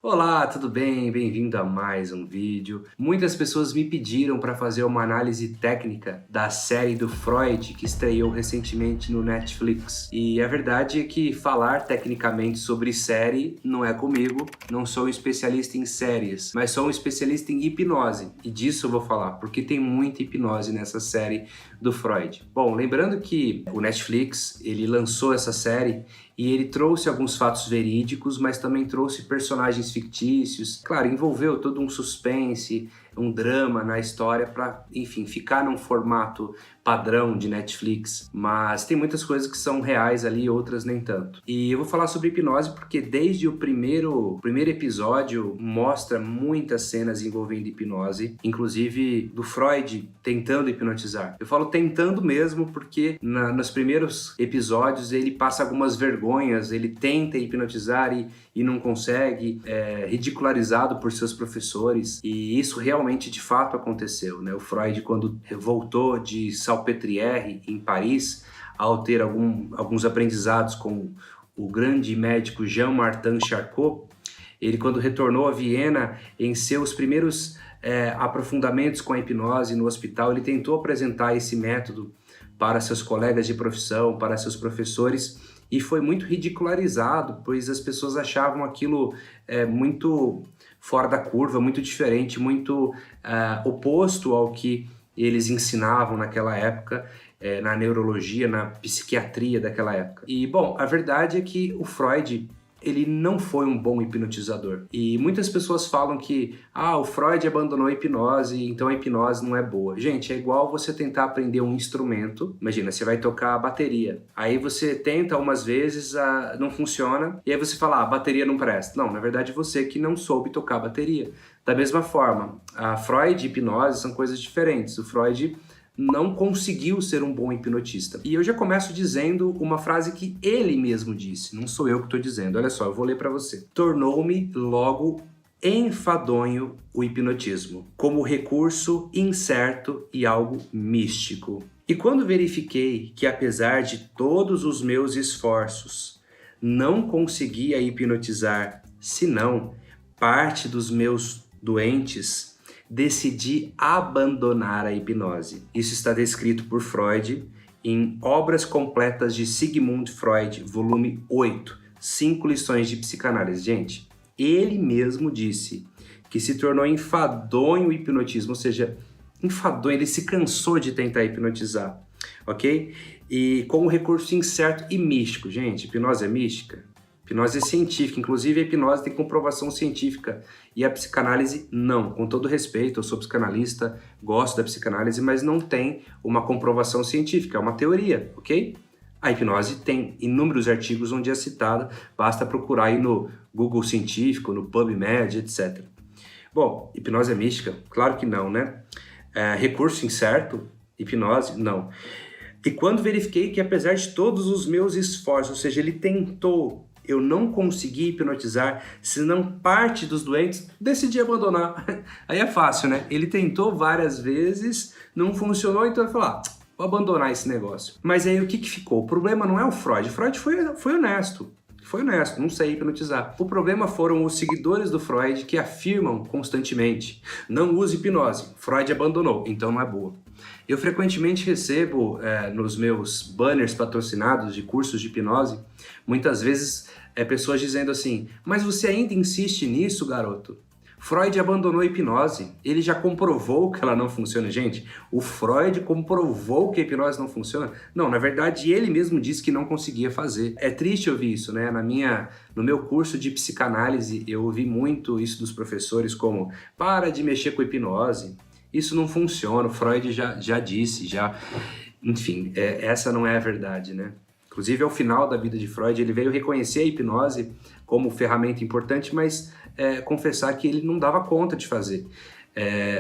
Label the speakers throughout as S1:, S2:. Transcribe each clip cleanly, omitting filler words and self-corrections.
S1: Olá, tudo bem? Bem-vindo a mais um vídeo. Muitas pessoas me pediram para fazer uma análise técnica da série do Freud que estreou recentemente no Netflix. E a verdade é que falar tecnicamente sobre série não é comigo, não sou um especialista em séries, mas sou um especialista em hipnose. E disso eu vou falar, porque tem muita hipnose nessa série do Freud. Bom, lembrando que o Netflix, ele lançou essa série e ele trouxe alguns fatos verídicos, mas também trouxe personagens fictícios. Claro, envolveu todo um suspense, um drama na história para, enfim, ficar num formato padrão de Netflix. Mas tem muitas coisas que são reais ali, outras nem tanto. E eu vou falar sobre hipnose porque desde o primeiro episódio mostra muitas cenas envolvendo hipnose, inclusive do Freud tentando hipnotizar. Eu falo tentando mesmo porque nos primeiros episódios ele passa algumas vergonhas, ele tenta hipnotizar e não consegue, ridicularizado por seus professores, e isso realmente de fato aconteceu, né? O Freud, quando voltou de Salpêtrière em Paris, ao ter alguns aprendizados com o grande médico Jean-Martin Charcot, ele quando retornou a Viena em seus primeiros aprofundamentos com a hipnose no hospital, ele tentou apresentar esse método para seus colegas de profissão, para seus professores, e foi muito ridicularizado, pois as pessoas achavam aquilo muito fora da curva, muito diferente, muito oposto ao que eles ensinavam naquela época, na neurologia, na psiquiatria daquela época. E, bom, a verdade é que o Freud, ele não foi um bom hipnotizador. E muitas pessoas falam que o Freud abandonou a hipnose, então a hipnose não é boa. Gente, é igual você tentar aprender um instrumento. Imagina, você vai tocar a bateria. Aí você tenta umas vezes, não funciona, e aí você fala, a bateria não presta. Não, na verdade você que não soube tocar a bateria. Da mesma forma, a Freud e hipnose são coisas diferentes. O Freud não conseguiu ser um bom hipnotista. E eu já começo dizendo uma frase que ele mesmo disse, não sou eu que estou dizendo, olha só, eu vou ler para você. Tornou-me logo enfadonho o hipnotismo, como recurso incerto e algo místico. E quando verifiquei que apesar de todos os meus esforços, não conseguia hipnotizar, senão parte dos meus doentes, decidi abandonar a hipnose. Isso está descrito por Freud em Obras Completas de Sigmund Freud, volume 8, 5 lições de psicanálise. Gente, ele mesmo disse que se tornou enfadonho o hipnotismo, ou seja, enfadonho, ele se cansou de tentar hipnotizar, ok? E como recurso incerto e místico. Gente, hipnose é mística? Hipnose é científica, inclusive a hipnose tem comprovação científica e a psicanálise não. Com todo respeito, eu sou psicanalista, gosto da psicanálise, mas não tem uma comprovação científica, é uma teoria, ok? A hipnose tem inúmeros artigos onde é citada, basta procurar aí no Google Científico, no PubMed, etc. Bom, hipnose é mística? Claro que não, né? Recurso incerto? Hipnose? Não. E quando verifiquei que apesar de todos os meus esforços, ou seja, ele tentou, eu não consegui hipnotizar, senão parte dos doentes, decidi abandonar. Aí é fácil, né? Ele tentou várias vezes, não funcionou, então ele falou, vou abandonar esse negócio. Mas aí o que ficou? O problema não é o Freud. O Freud foi honesto. Foi honesto, não sei hipnotizar. O problema foram os seguidores do Freud que afirmam constantemente, não use hipnose, Freud abandonou, então não é boa. Eu frequentemente recebo nos meus banners patrocinados de cursos de hipnose, muitas vezes pessoas dizendo assim, mas você ainda insiste nisso, garoto? Freud abandonou a hipnose, ele já comprovou que ela não funciona. Gente, o Freud comprovou que a hipnose não funciona? Não, na verdade ele mesmo disse que não conseguia fazer. É triste ouvir isso, né? No meu curso de psicanálise eu ouvi muito isso dos professores como, para de mexer com hipnose, isso não funciona, o Freud já disse, enfim, essa não é a verdade, né? Inclusive, ao final da vida de Freud, ele veio reconhecer a hipnose como ferramenta importante, mas confessar que ele não dava conta de fazer.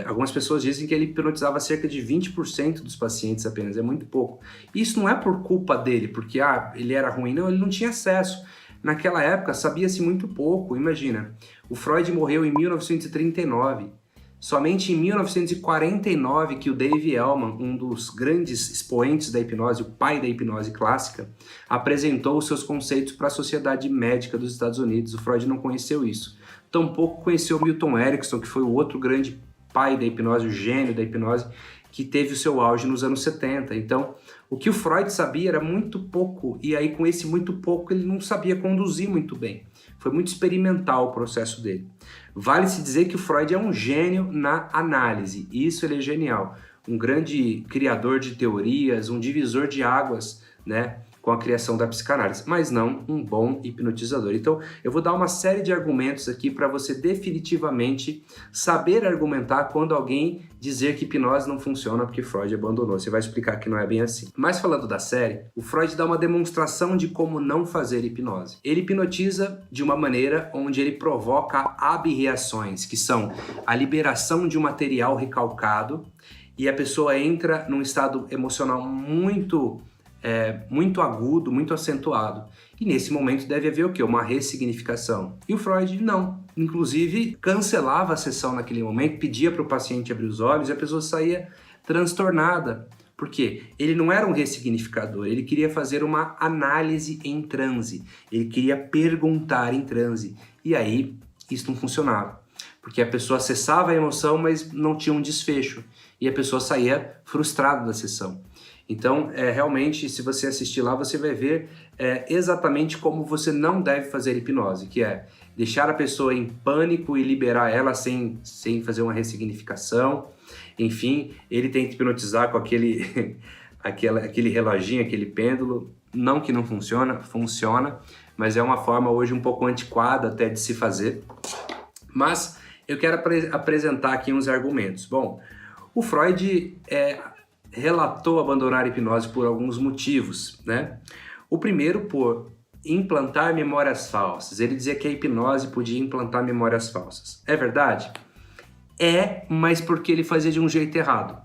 S1: Algumas pessoas dizem que ele hipnotizava cerca de 20% dos pacientes apenas, é muito pouco. Isso não é por culpa dele, porque ele era ruim, não, ele não tinha acesso. Naquela época, sabia-se muito pouco, imagina. O Freud morreu em 1939. Somente em 1949 que o Dave Elman, um dos grandes expoentes da hipnose, o pai da hipnose clássica, apresentou os seus conceitos para a Sociedade Médica dos Estados Unidos. O Freud não conheceu isso. tampouco conheceu Milton Erickson, que foi o outro grande pai da hipnose, o gênio da hipnose, que teve o seu auge nos anos 70. Então, o que o Freud sabia era muito pouco, e aí com esse muito pouco ele não sabia conduzir muito bem. Foi muito experimental o processo dele. Vale-se dizer que o Freud é um gênio na análise, isso ele é genial. Um grande criador de teorias, um divisor de águas, né, com a criação da psicanálise, mas não um bom hipnotizador. Então, eu vou dar uma série de argumentos aqui para você definitivamente saber argumentar quando alguém dizer que hipnose não funciona porque Freud abandonou. Você vai explicar que não é bem assim. Mas falando da série, o Freud dá uma demonstração de como não fazer hipnose. Ele hipnotiza de uma maneira onde ele provoca abreações, que são a liberação de um material recalcado, e a pessoa entra num estado emocional muito agudo, muito acentuado. E nesse momento deve haver o quê? Uma ressignificação. E o Freud não. Inclusive, cancelava a sessão naquele momento, pedia para o paciente abrir os olhos e a pessoa saía transtornada. Por quê? Ele não era um ressignificador, ele queria fazer uma análise em transe. Ele queria perguntar em transe. E aí, isso não funcionava. Porque a pessoa acessava a emoção, mas não tinha um desfecho. E a pessoa saía frustrada da sessão. Então, realmente, se você assistir lá, você vai ver exatamente como você não deve fazer hipnose, que é deixar a pessoa em pânico e liberar ela sem fazer uma ressignificação. Enfim, ele tenta hipnotizar com aquele reloginho, aquele pêndulo. Não que não funciona, funciona, mas é uma forma hoje um pouco antiquada até de se fazer. Mas eu quero apresentar aqui uns argumentos. Bom, o Freud relatou abandonar a hipnose por alguns motivos, né? O primeiro, por implantar memórias falsas. Ele dizia que a hipnose podia implantar memórias falsas. É verdade? Mas porque ele fazia de um jeito errado.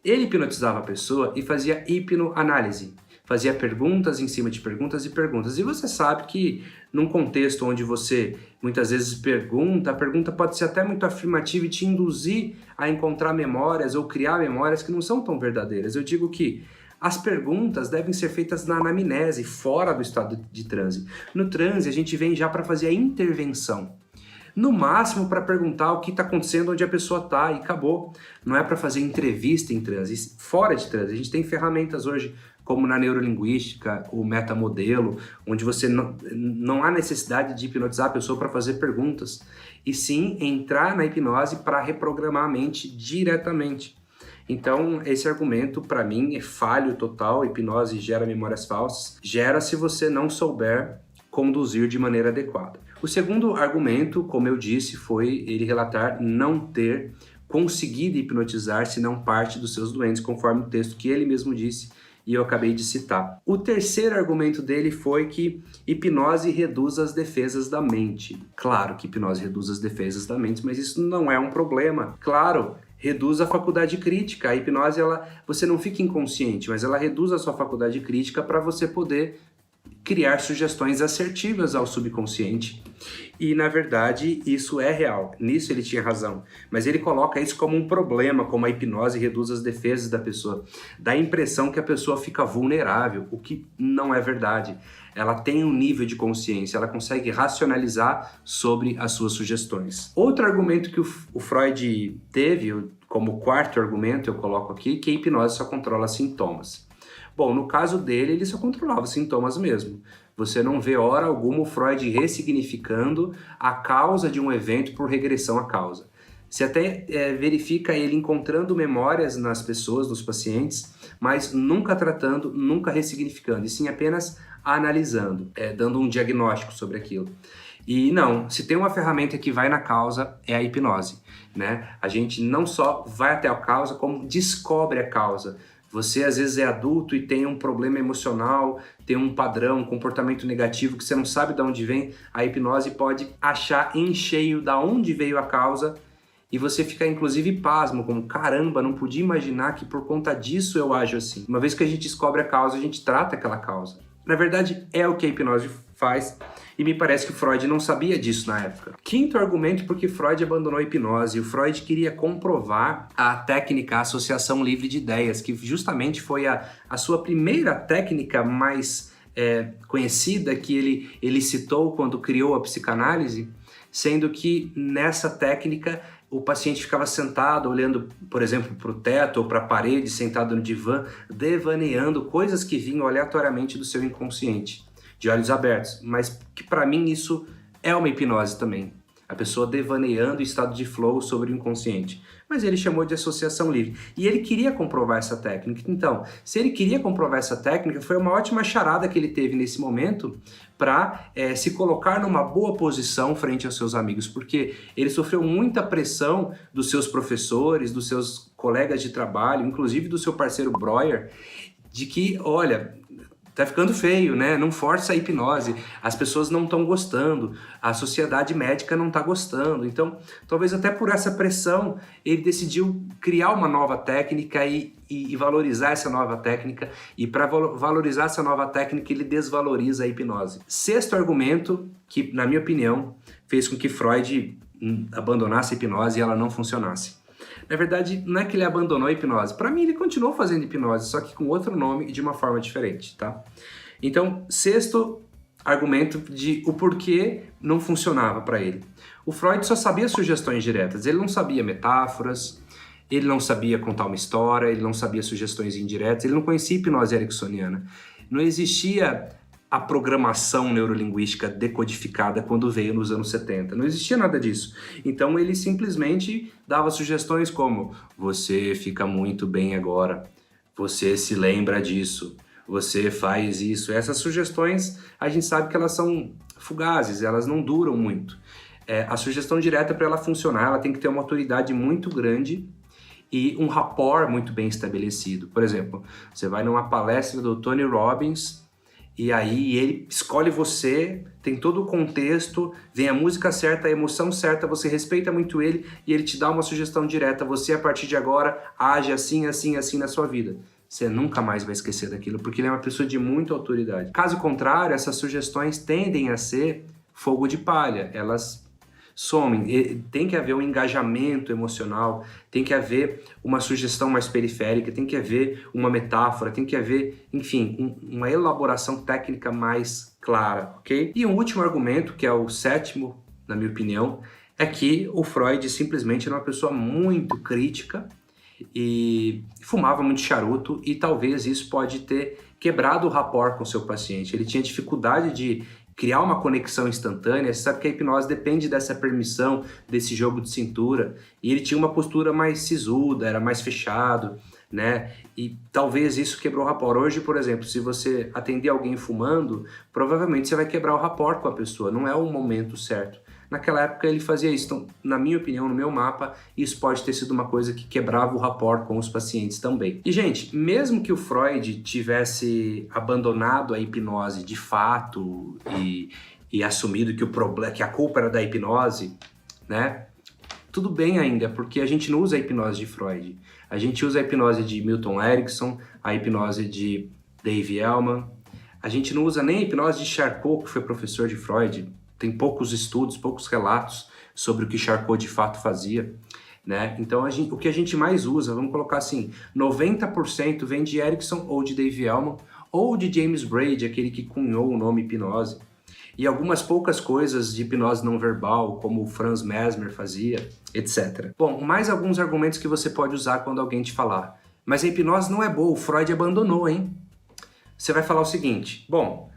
S1: Ele hipnotizava a pessoa e fazia hipnoanálise. Fazia perguntas em cima de perguntas e perguntas. E você sabe que num contexto onde você muitas vezes pergunta, a pergunta pode ser até muito afirmativa e te induzir a encontrar memórias ou criar memórias que não são tão verdadeiras. Eu digo que as perguntas devem ser feitas na anamnese, fora do estado de transe. No transe, a gente vem já para fazer a intervenção. No máximo para perguntar o que está acontecendo onde a pessoa está e acabou. Não é para fazer entrevista em transe, fora de transe. A gente tem ferramentas hoje como na neurolinguística, o metamodelo, onde você não há necessidade de hipnotizar a pessoa para fazer perguntas, e sim entrar na hipnose para reprogramar a mente diretamente. Então, esse argumento, para mim, é falho total. Hipnose gera memórias falsas. Gera se você não souber conduzir de maneira adequada. O segundo argumento, como eu disse, foi ele relatar não ter conseguido hipnotizar senão parte dos seus doentes, conforme o texto que ele mesmo disse e eu acabei de citar. O terceiro argumento dele foi que hipnose reduz as defesas da mente. Claro que hipnose reduz as defesas da mente, mas isso não é um problema. Claro, reduz a faculdade crítica. A hipnose, você não fica inconsciente, mas ela reduz a sua faculdade crítica para você poder criar sugestões assertivas ao subconsciente. E, na verdade, isso é real. Nisso ele tinha razão. Mas ele coloca isso como um problema, como a hipnose reduz as defesas da pessoa. Dá a impressão que a pessoa fica vulnerável, o que não é verdade. Ela tem um nível de consciência, ela consegue racionalizar sobre as suas sugestões. Outro argumento que o Freud teve, como quarto argumento, eu coloco aqui, que a hipnose só controla sintomas. Bom, no caso dele, ele só controlava sintomas mesmo. Você não vê hora alguma o Freud ressignificando a causa de um evento por regressão à causa. Você até verifica ele encontrando memórias nas pessoas, nos pacientes, mas nunca tratando, nunca ressignificando, e sim apenas analisando, dando um diagnóstico sobre aquilo. E não, se tem uma ferramenta que vai na causa, é a hipnose, né? A gente não só vai até a causa, como descobre a causa. Você às vezes é adulto e tem um problema emocional, tem um padrão, um comportamento negativo que você não sabe de onde vem, a hipnose pode achar em cheio de onde veio a causa e você fica inclusive pasmo, como caramba, não podia imaginar que por conta disso eu ajo assim. Uma vez que a gente descobre a causa, a gente trata aquela causa. Na verdade, é o que a hipnose faz e me parece que Freud não sabia disso na época. Quinto argumento porque Freud abandonou a hipnose. O Freud queria comprovar a técnica associação livre de ideias, que justamente foi a sua primeira técnica mais conhecida que ele citou quando criou a psicanálise, sendo que nessa técnica o paciente ficava sentado, olhando, por exemplo, para o teto ou para a parede, sentado no divã, devaneando coisas que vinham aleatoriamente do seu inconsciente, de olhos abertos, mas que para mim isso é uma hipnose também. A pessoa devaneando em estado de flow sobre o inconsciente. Mas ele chamou de associação livre. E ele queria comprovar essa técnica. Então, se ele queria comprovar essa técnica, foi uma ótima charada que ele teve nesse momento para se colocar numa boa posição frente aos seus amigos, porque ele sofreu muita pressão dos seus professores, dos seus colegas de trabalho, inclusive do seu parceiro Breuer, de que, olha, tá ficando feio, né? Não força a hipnose, as pessoas não estão gostando, a sociedade médica não está gostando. Então, talvez até por essa pressão, ele decidiu criar uma nova técnica e valorizar essa nova técnica. E para valorizar essa nova técnica, ele desvaloriza a hipnose. Sexto argumento, que na minha opinião, fez com que Freud abandonasse a hipnose e ela não funcionasse. Na verdade, não é que ele abandonou a hipnose. Para mim, ele continuou fazendo hipnose, só que com outro nome e de uma forma diferente, tá? Então, sexto argumento de o porquê não funcionava para ele. O Freud só sabia sugestões diretas, ele não sabia metáforas, ele não sabia contar uma história, ele não sabia sugestões indiretas, ele não conhecia hipnose ericksoniana. Não existia a programação neurolinguística decodificada quando veio nos anos 70. Não existia nada disso. Então ele simplesmente dava sugestões como: você fica muito bem agora, você se lembra disso, você faz isso. Essas sugestões, a gente sabe que elas são fugazes, elas não duram muito. A sugestão direta, para ela funcionar, ela tem que ter uma autoridade muito grande e um rapport muito bem estabelecido. Por exemplo, você vai numa palestra do Tony Robbins, e aí ele escolhe você, tem todo o contexto, vem a música certa, a emoção certa, você respeita muito ele e ele te dá uma sugestão direta. Você, a partir de agora, age assim, assim, assim na sua vida. Você nunca mais vai esquecer daquilo, porque ele é uma pessoa de muita autoridade. Caso contrário, essas sugestões tendem a ser fogo de palha. Elas somem. Tem que haver um engajamento emocional, tem que haver uma sugestão mais periférica, tem que haver uma metáfora, tem que haver, enfim, uma elaboração técnica mais clara, ok? E um último argumento, que é o sétimo, na minha opinião, é que o Freud simplesmente era uma pessoa muito crítica e fumava muito charuto, e talvez isso pode ter quebrado o rapport com o seu paciente. Ele tinha dificuldade de criar uma conexão instantânea. Você sabe que a hipnose depende dessa permissão, desse jogo de cintura, e ele tinha uma postura mais sisuda, era mais fechado, né? E talvez isso quebrou o rapport. Hoje, por exemplo, se você atender alguém fumando, provavelmente você vai quebrar o rapport com a pessoa, não é o momento certo. Naquela época ele fazia isso, então, na minha opinião, no meu mapa, isso pode ter sido uma coisa que quebrava o rapport com os pacientes também. E, gente, mesmo que o Freud tivesse abandonado a hipnose de fato e assumido que o problema, que a culpa era da hipnose, né? Tudo bem ainda, porque a gente não usa a hipnose de Freud. A gente usa a hipnose de Milton Erickson, a hipnose de Dave Elman. A gente não usa nem a hipnose de Charcot, que foi professor de Freud. Tem poucos estudos, poucos relatos sobre o que Charcot de fato fazia, né? Então o que a gente mais usa, vamos colocar assim, 90% vem de Erickson ou de Dave Elman, ou de James Braid, aquele que cunhou o nome hipnose. E algumas poucas coisas de hipnose não verbal, como o Franz Mesmer fazia, etc. Bom, mais alguns argumentos que você pode usar quando alguém te falar: mas a hipnose não é boa, o Freud abandonou, hein? Você vai falar o seguinte: bom,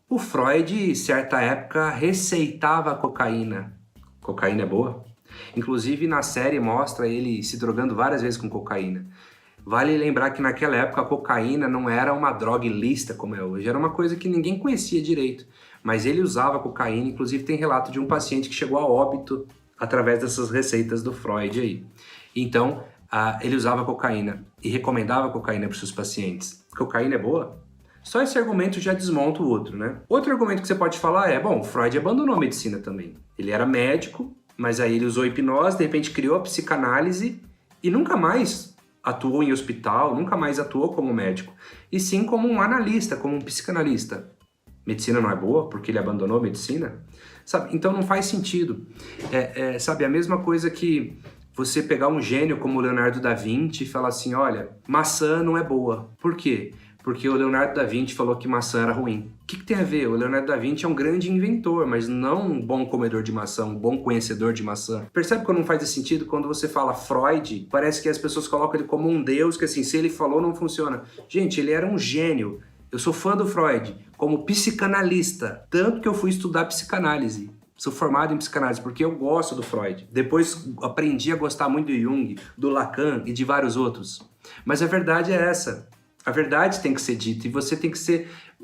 S1: o Freud, certa época, receitava cocaína. Cocaína é boa? Inclusive, na série mostra ele se drogando várias vezes com cocaína. Vale lembrar que naquela época a cocaína não era uma droga ilícita como é hoje, era uma coisa que ninguém conhecia direito. Mas ele usava cocaína, inclusive tem relato de um paciente que chegou a óbito através dessas receitas do Freud aí. Então, ele usava cocaína e recomendava cocaína para os seus pacientes. Cocaína é boa? Só esse argumento já desmonta o outro, né? Outro argumento que você pode falar é: bom, Freud abandonou a medicina também. Ele era médico, mas aí ele usou hipnose, de repente criou a psicanálise e nunca mais atuou em hospital, nunca mais atuou como médico, e sim como um analista, como um psicanalista. Medicina não é boa porque ele abandonou a medicina? Sabe? Então não faz sentido. Sabe, a mesma coisa que você pegar um gênio como Leonardo da Vinci e falar assim: olha, maçã não é boa. Por quê? porque o Leonardo da Vinci falou que maçã era ruim. O que tem a ver? O Leonardo da Vinci é um grande inventor, mas não um bom comedor de maçã, um bom conhecedor de maçã. Percebe como não faz esse sentido quando você fala Freud? Parece que as pessoas colocam ele como um deus, que assim, se ele falou, não funciona. Gente, ele era um gênio. Eu sou fã do Freud como psicanalista, tanto que eu fui estudar psicanálise. Sou formado em psicanálise porque eu gosto do Freud. Depois aprendi a gostar muito do Jung, do Lacan e de vários outros. Mas a verdade é essa. A verdade tem que ser dita e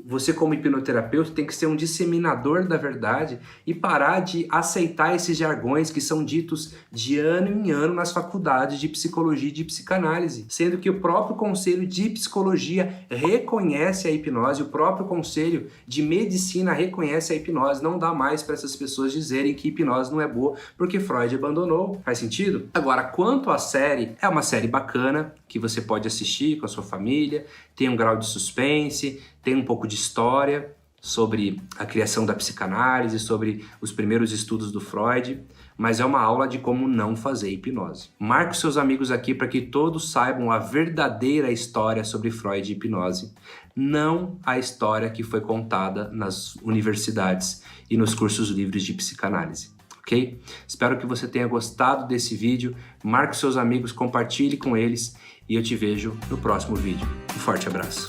S1: você como hipnoterapeuta tem que ser um disseminador da verdade e parar de aceitar esses jargões que são ditos de ano em ano nas faculdades de psicologia e de psicanálise, sendo que o próprio conselho de psicologia reconhece a hipnose, o próprio conselho de medicina reconhece a hipnose. Não dá mais para essas pessoas dizerem que hipnose não é boa porque Freud abandonou. Faz sentido? Agora, quanto à série, é uma série bacana que você pode assistir com a sua família, tem um grau de suspense, tem um pouco de história sobre a criação da psicanálise, sobre os primeiros estudos do Freud, mas é uma aula de como não fazer hipnose. Marque seus amigos aqui para que todos saibam a verdadeira história sobre Freud e hipnose, não a história que foi contada nas universidades e nos cursos livres de psicanálise. Ok? Espero que você tenha gostado desse vídeo, marque seus amigos, compartilhe com eles e eu te vejo no próximo vídeo. Um forte abraço.